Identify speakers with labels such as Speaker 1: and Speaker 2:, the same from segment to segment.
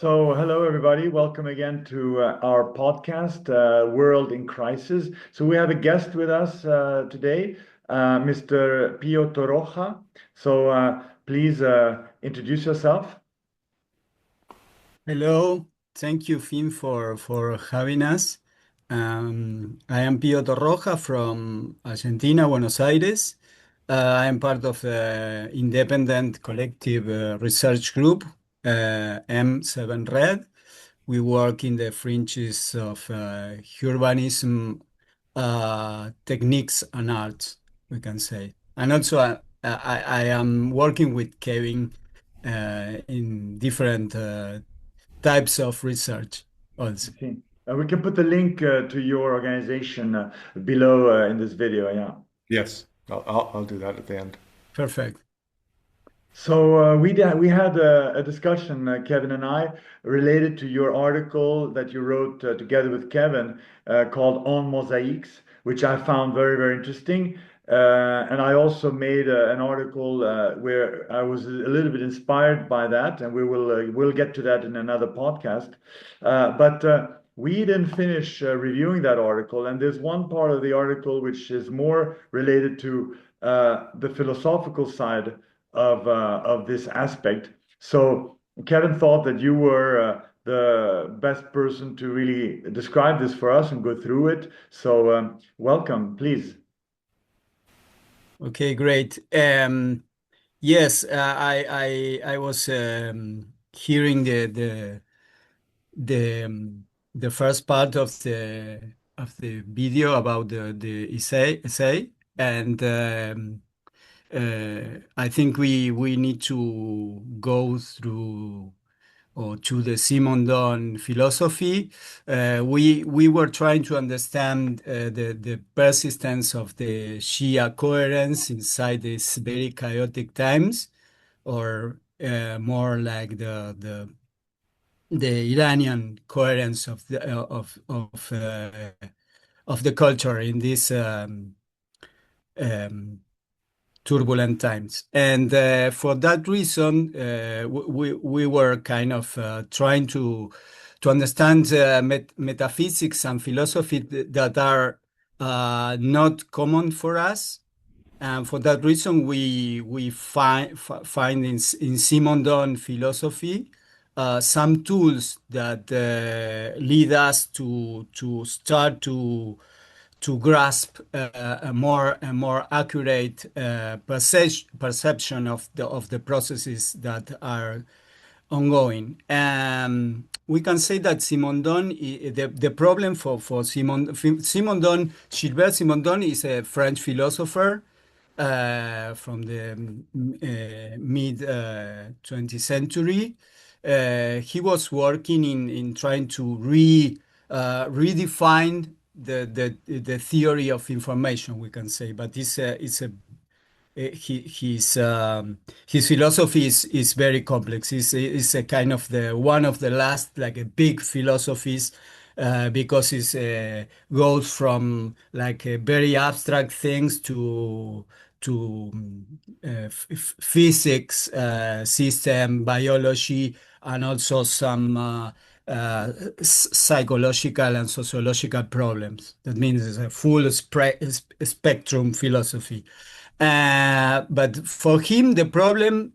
Speaker 1: Hello everybody. Welcome again to our podcast, World in Crisis. So, we have a guest with us today, Mr. Pio Torroja. Please introduce yourself.
Speaker 2: Hello, thank you, Finn, for having us. I am Pio Torroja from Argentina, Buenos Aires. I am part of the independent collective research group, M7 Red. We work in the fringes of urbanism techniques and arts, we can say. And also, I am working with Kevin in different types of research also.
Speaker 1: I see. We can put the link to your organization below in this video. Yeah.
Speaker 3: Yes, I'll do that at the end.
Speaker 2: Perfect.
Speaker 1: We had a discussion, Kevin and I, related to your article that you wrote together with Kevin called "On Mosaics," which I found very, very interesting. And I also made an article where I was a little bit inspired by that, and we'll get to that in another podcast. But we didn't finish reviewing that article, and there's one part of the article which is more related to the philosophical side of this aspect. So Kevin thought that you were the best person to really describe this for us and go through it. Welcome, please.
Speaker 2: Okay, great. Yes, I was hearing the first part of the video about the essay, and I think we need to go through or to the Simondon philosophy. We were trying to understand the persistence of the Shia coherence inside these very chaotic times, or more like the Iranian coherence of the culture in this turbulent times. And for that reason, we were kind of trying to understand metaphysics and philosophy that are not common for us. And for that reason, we find in Simondon philosophy some tools that lead us to start to grasp a more accurate perception of the processes that are ongoing. We can say that Simondon, the problem for Simondon, Gilbert Simondon is a French philosopher from the mid 20th century. He was working in trying to redefine the theory of information, we can say, but his philosophy is very complex. It's a kind of the one of the last like a big philosophies because it goes from like very abstract things to physics, system, biology, and also some psychological and sociological problems. That means it's a full spectrum philosophy. But for him, the problem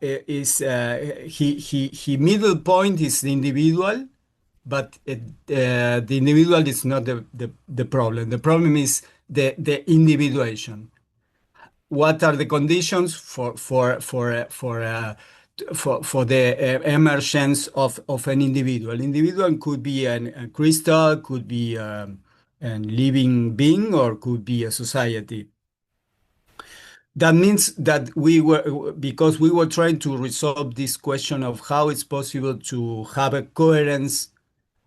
Speaker 2: is he middle point is the individual, but the individual is not the problem. The problem is the individuation. What are the conditions for the emergence of an individual? Individual could be a crystal, could be a living being, or could be a society. That means that because we were trying to resolve this question of how it's possible to have a coherence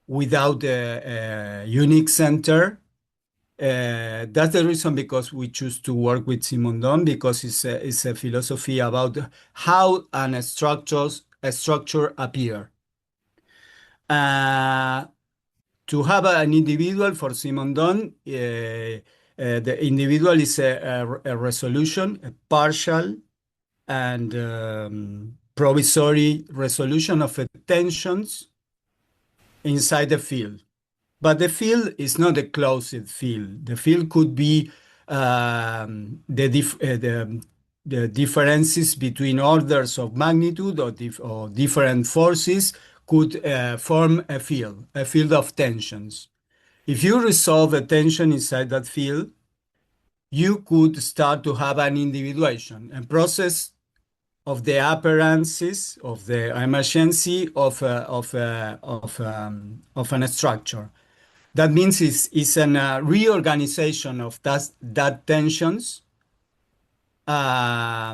Speaker 2: without a unique center. That's the reason because we choose to work with Simondon, because it's a philosophy about how a structure appear. To have an individual for Simondon, the individual is a resolution, a partial and provisory resolution of tensions inside the field. But the field is not a closed field. The field could be the differences between orders of magnitude or different forces could form a field of tensions. If you resolve a tension inside that field, you could start to have an individuation, a process of the appearances of the emergency of a structure. That means it's a reorganization of that tensions that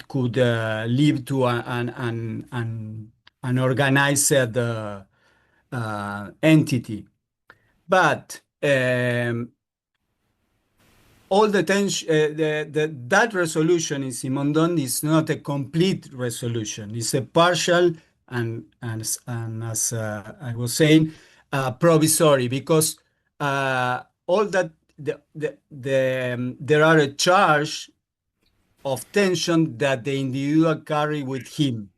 Speaker 2: could lead to an organized entity. But all the tension, that resolution in Simondon is not a complete resolution. It's a partial and as I was saying, provisory, because all that there are a charge of tension that the individual carry with him.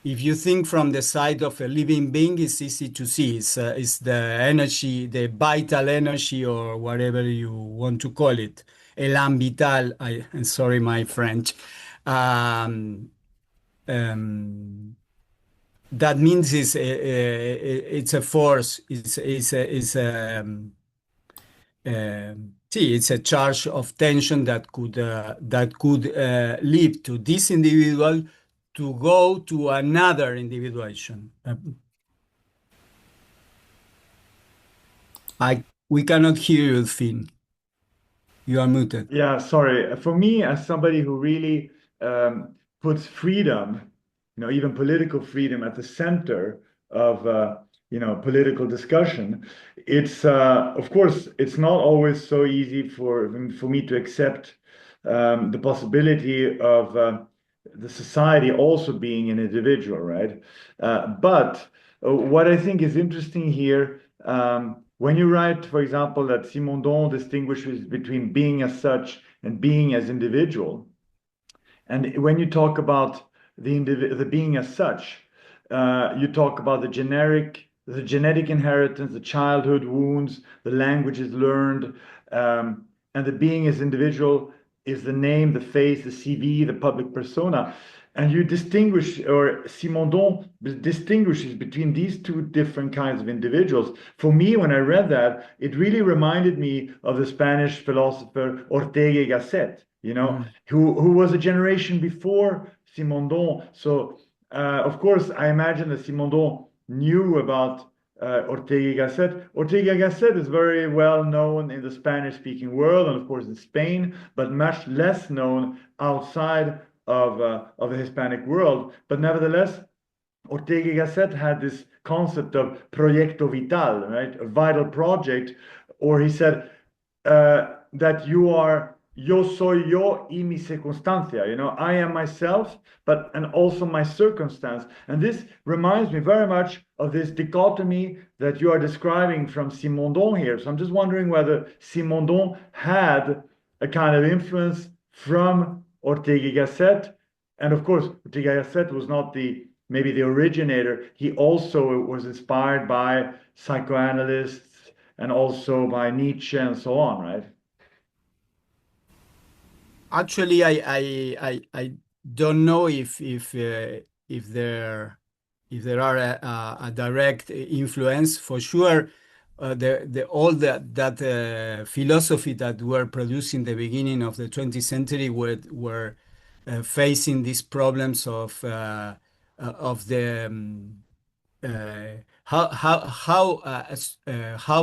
Speaker 2: If you think from the side of a living being, it's easy to see. It's the energy, the vital energy, or whatever you want to call it. Elan vital. I'm sorry, my French. That means it's a force. It's a charge of tension that could lead to this individual to go to another individuation. We cannot hear you, Finn. You are muted.
Speaker 1: Yeah, sorry. For me, as somebody who really puts freedom, even political freedom at the center of, political discussion, it's of course it's not always so easy for me to accept the possibility of the society also being an individual, right? But what I think is interesting here. When you write, for example, that Simondon distinguishes between being as such and being as individual, and when you talk about the being as such, you talk about the genetic inheritance, the childhood wounds, the languages learned, and the being as individual is the name, the face, the CV, the public persona. And you distinguish, or Simondon distinguishes between these two different kinds of individuals. For me, when I read that, it really reminded me of the Spanish philosopher Ortega y Gasset, who was a generation before Simondon. So, of course, I imagine that Simondon knew about Ortega y Gasset. Ortega y Gasset is very well known in the Spanish-speaking world and, of course, in Spain, but much less known outside of the Hispanic world. But nevertheless, Ortega y Gasset had this concept of proyecto vital, right? A vital project, or he said that you are yo soy yo y mi circunstancia. I am myself, and also my circumstance. And this reminds me very much of this dichotomy that you are describing from Simondon here. So I'm just wondering whether Simondon had a kind of influence from Ortega y Gasset. And of course, Ortega y Gasset was not maybe the originator. He also was inspired by psychoanalysts and also by Nietzsche and so on, right?
Speaker 2: Actually, I don't know if there are a direct influence. For sure, all that philosophy that were produced in the beginning of the 20th century were facing these problems of the how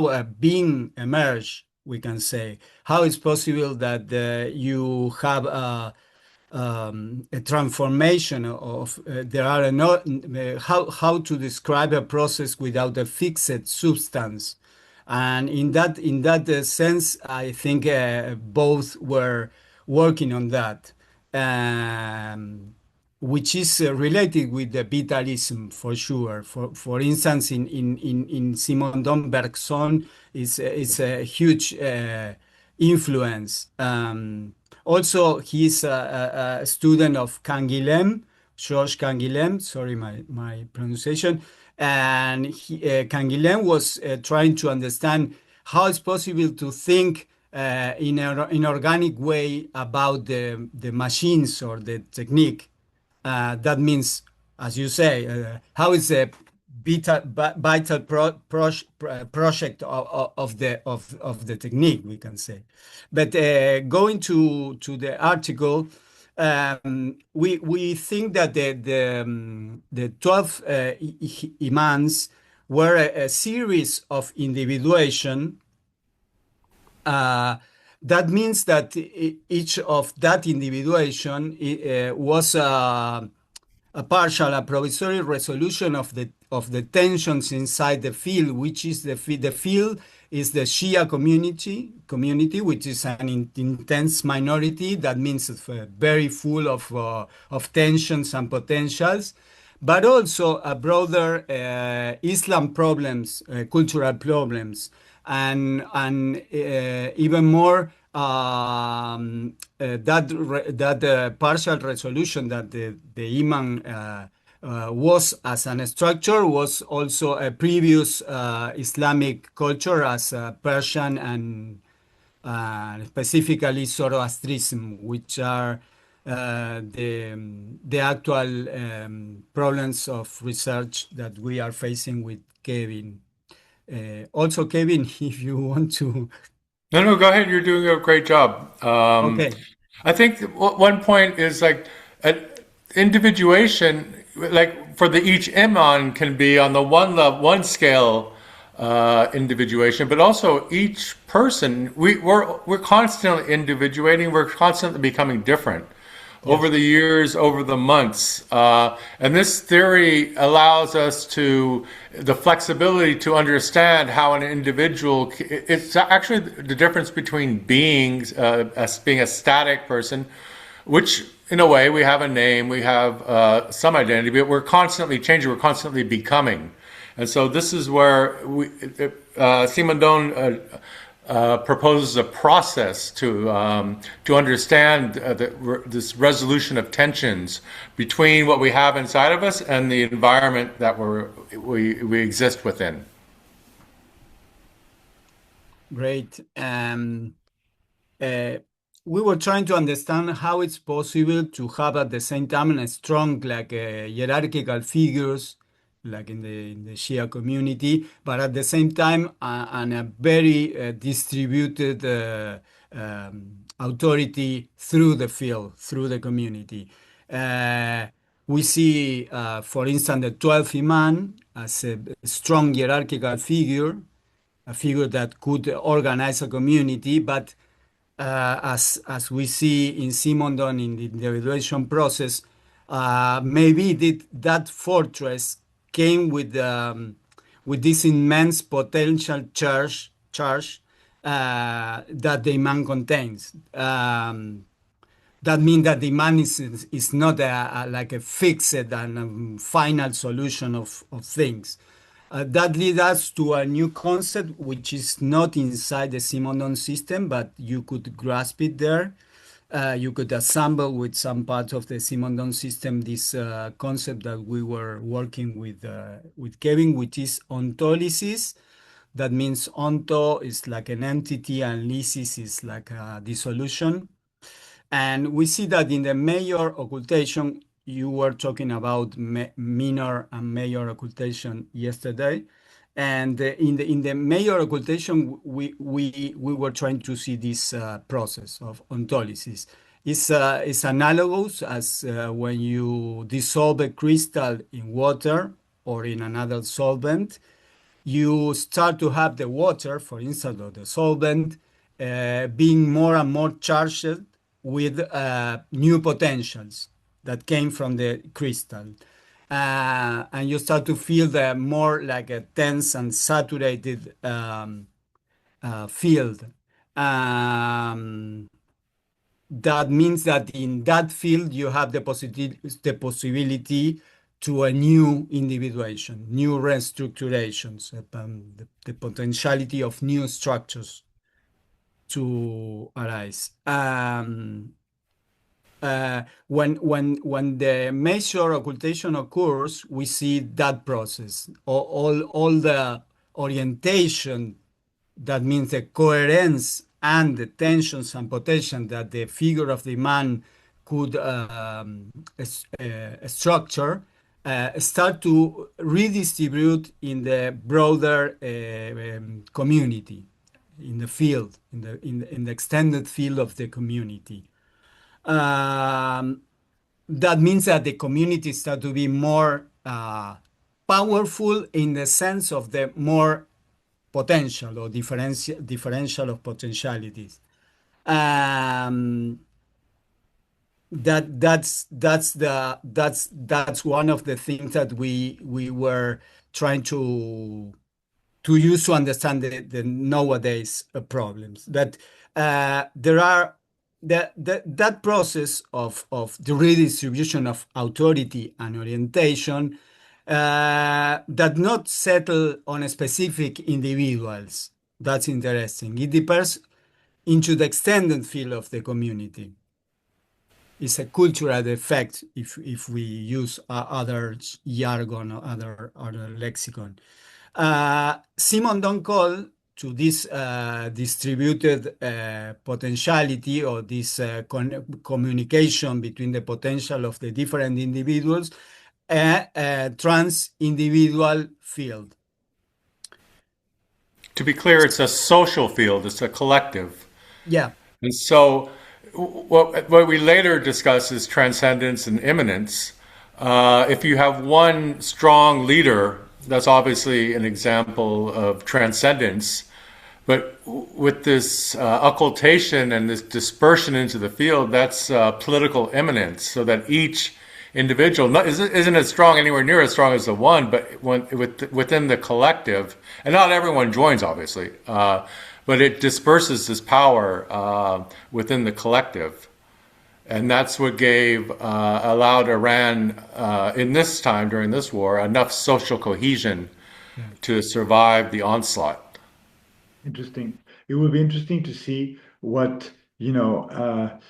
Speaker 2: a being emerge, we can say. How it's possible that you have a transformation of there are no how to describe a process without a fixed substance, and in that sense, I think both were working on that. Which is related with the vitalism for sure. For instance, in Simondon Bergson is a huge influence. Also, he's a student of Canguilhem, George Canguilhem, sorry, my pronunciation. And Canguilhem was trying to understand how it's possible to think in an organic way about the machines or the technique. That means, as you say, how is a vital project of the technique, we can say. But going to the article, we think that the 12 imams were a series of individuation. That means that each of that individuation was a partial, a provisory resolution of the tensions inside the field, which is the field is the Shia community, which is an intense minority. That means it's very full of tensions and potentials, but also a broader Islam problems, cultural problems, and even more that partial resolution that the imam was as an structure was also a previous Islamic culture as Persian and specifically Zoroastrism, which are the actual problems of research that we are facing with Kevin. Also, Kevin, if you want to.
Speaker 3: No, no, go ahead. You're doing a great job.
Speaker 2: Okay.
Speaker 3: I think one point is like individuation, like for the each iman can be on the one scale, individuation, but also each person. We're constantly individuating. We're constantly becoming different over
Speaker 2: Yes.
Speaker 3: the years, over the months. And this theory allows us the flexibility to understand how an individual, it's actually the difference between beings, as being a static person, which in a way we have a name, we have some identity, but we're constantly changing, we're constantly becoming. And so this is where Simondon proposes a process to understand this resolution of tensions between what we have inside of us and the environment that we exist within.
Speaker 2: Great. We were trying to understand how it's possible to have at the same time a strong, like hierarchical figures, like in the Shia community, but at the same time, and a very distributed authority through the field, through the community. Uh, we see, for instance, the 12th Imam as a strong hierarchical figure, a figure that could organize a community, but as we see in Simondon in the individuation process, maybe that fortress came with this immense potential charge that the Imam contains. That means that the Imam is not like a fixed and final solution of things. That leads us to a new concept, which is not inside the Simondon system, but you could grasp it there. You could assemble with some parts of the Simondon system this concept that we were working with Kevin, which is ontolysis. That means onto is like an entity and lysis is like a dissolution. And we see that in the major occultation, you were talking about minor and major occultation yesterday. And in the major occultation, we were trying to see this process of ontolysis. It's analogous as when you dissolve a crystal in water or in another solvent, you start to have the water, for instance, or the solvent, being more and more charged with new potentials that came from the crystal. And you start to feel the more like a tense and saturated field. Um, that means that in that field you have the possibility to a new individuation, new restructurations, the potentiality of new structures to arise. When the major occultation occurs, we see that process. All the orientation, that means the coherence and the tensions and potential that the figure of the man could structure, start to redistribute in the broader community, in the field, in the extended field of the community. Um, that means that the community start to be more powerful in the sense of the more potential or differential of potentialities. Um, that's one of the things that we were trying to use to understand the nowadays problems. That there are that process of the redistribution of authority and orientation that not settle on specific individuals. That's interesting. It depends into the extended field of the community. It's a cultural effect if we use other jargon or other lexicon. Simondon called to this distributed potentiality or this communication between the potential of the different individuals a trans-individual field.
Speaker 3: To be clear, it's a social field, it's a collective.
Speaker 2: Yeah.
Speaker 3: And so what we later discuss is transcendence and immanence. If you have one strong leader, that's obviously an example of transcendence. But with this occultation and this dispersion into the field, that's political immanence, so that each individual isn't as strong, anywhere near as strong as the one, but within the collective, and not everyone joins, obviously, but it disperses this power within the collective. And that's what allowed Iran in this time, during this war, enough social cohesion to survive the onslaught.
Speaker 1: Interesting. It will be interesting to see what, Shia,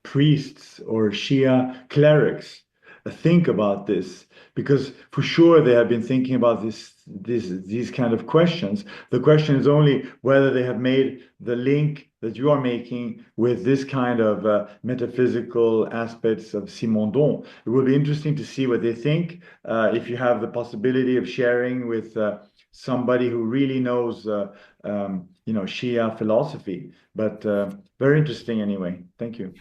Speaker 1: priests or Shia clerics think about this, because for sure they have been thinking about these kind of questions. The question is only whether they have made the link that you are making with this kind of metaphysical aspects of Simondon. It will be interesting to see what they think. If you have the possibility of sharing with somebody who really knows, Shia philosophy, but very interesting anyway. Thank you.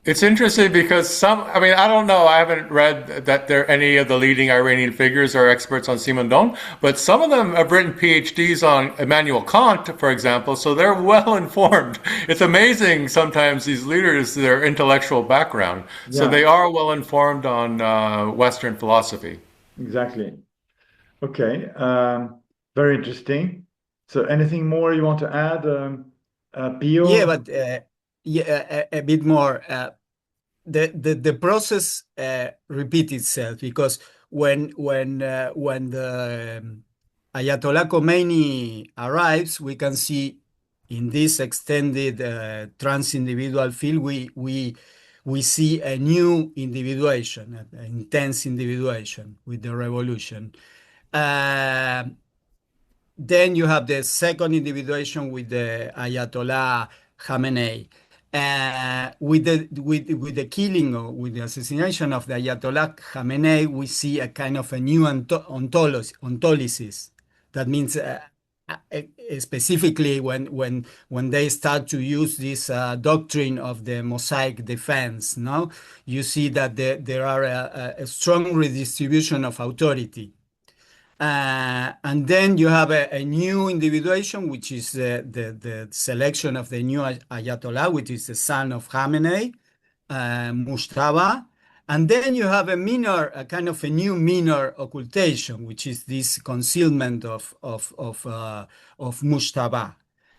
Speaker 3: It's interesting because I don't know, I haven't read that any of the leading Iranian figures are experts on Simondon, but some of them have written PhDs on Immanuel Kant, for example, so they're well informed. It's amazing sometimes these leaders, their intellectual background. So
Speaker 1: Yeah,
Speaker 3: they are well informed on Western philosophy.
Speaker 1: exactly. Okay. Very interesting. So anything more you want to add,
Speaker 2: Yeah,
Speaker 1: Pio?
Speaker 2: but a bit more. The process repeats itself because when the Ayatollah Khomeini arrives, we can see in this extended trans-individual field, we see a new individuation, an intense individuation with the revolution. Uh, then you have the second individuation with the Ayatollah Khamenei. With the killing or with the assassination of the Ayatollah Khamenei, we see a kind of a new ontolysis. That means specifically when they start to use this doctrine of the Mosaic defense, no, you see that there are a strong redistribution of authority. And then you have a new individuation, which is the selection of the new Ayatollah, which is the son of Khamenei, Mujtaba. And then you have a kind of a new minor occultation, which is this concealment of Mujtaba,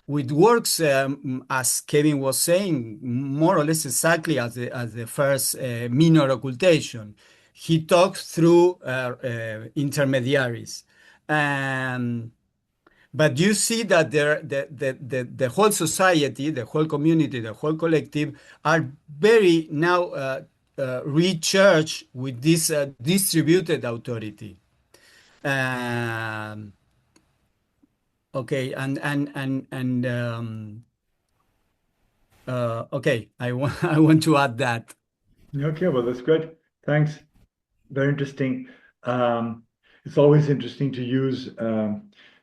Speaker 2: which works, as Kevin was saying, more or less exactly as the first minor occultation. He talks through intermediaries. Um, But you see that the whole society, the whole community, the whole collective are very now recharged with this distributed authority. Um, okay, okay, I want to add that.
Speaker 1: Okay, well, that's good. Thanks. Very interesting. Um, it's always interesting to use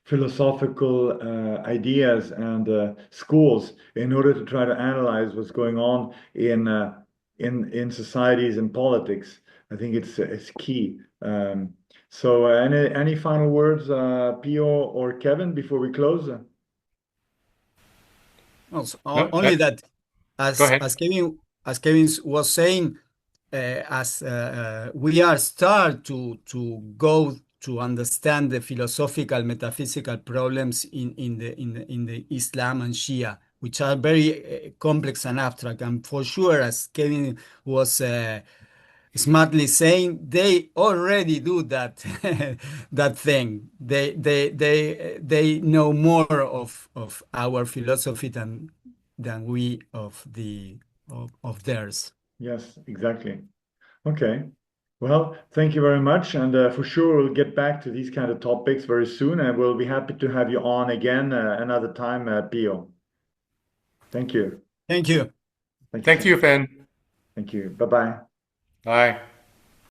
Speaker 1: philosophical ideas and schools in order to try to analyze what's going on in societies and politics. I think it's key. So, any final words, Pio or Kevin, before we close?
Speaker 2: Also,
Speaker 3: No,
Speaker 2: only that,
Speaker 3: go ahead.
Speaker 2: as Kevin was saying, as we are start to go to understand the philosophical metaphysical problems in the Islam and Shia, which are very complex and abstract, and for sure, as Kevin was smartly saying, they already do that that thing. They know more of our philosophy than we of theirs.
Speaker 1: Yes, exactly. Okay. Well, thank you very much. And for sure, we'll get back to these kind of topics very soon. And we'll be happy to have you on again another time, Pio. Thank you.
Speaker 2: Thank you.
Speaker 1: Thank you so
Speaker 3: Thank you,
Speaker 1: much.
Speaker 3: Finn.
Speaker 1: Thank you. Bye bye.
Speaker 3: Bye.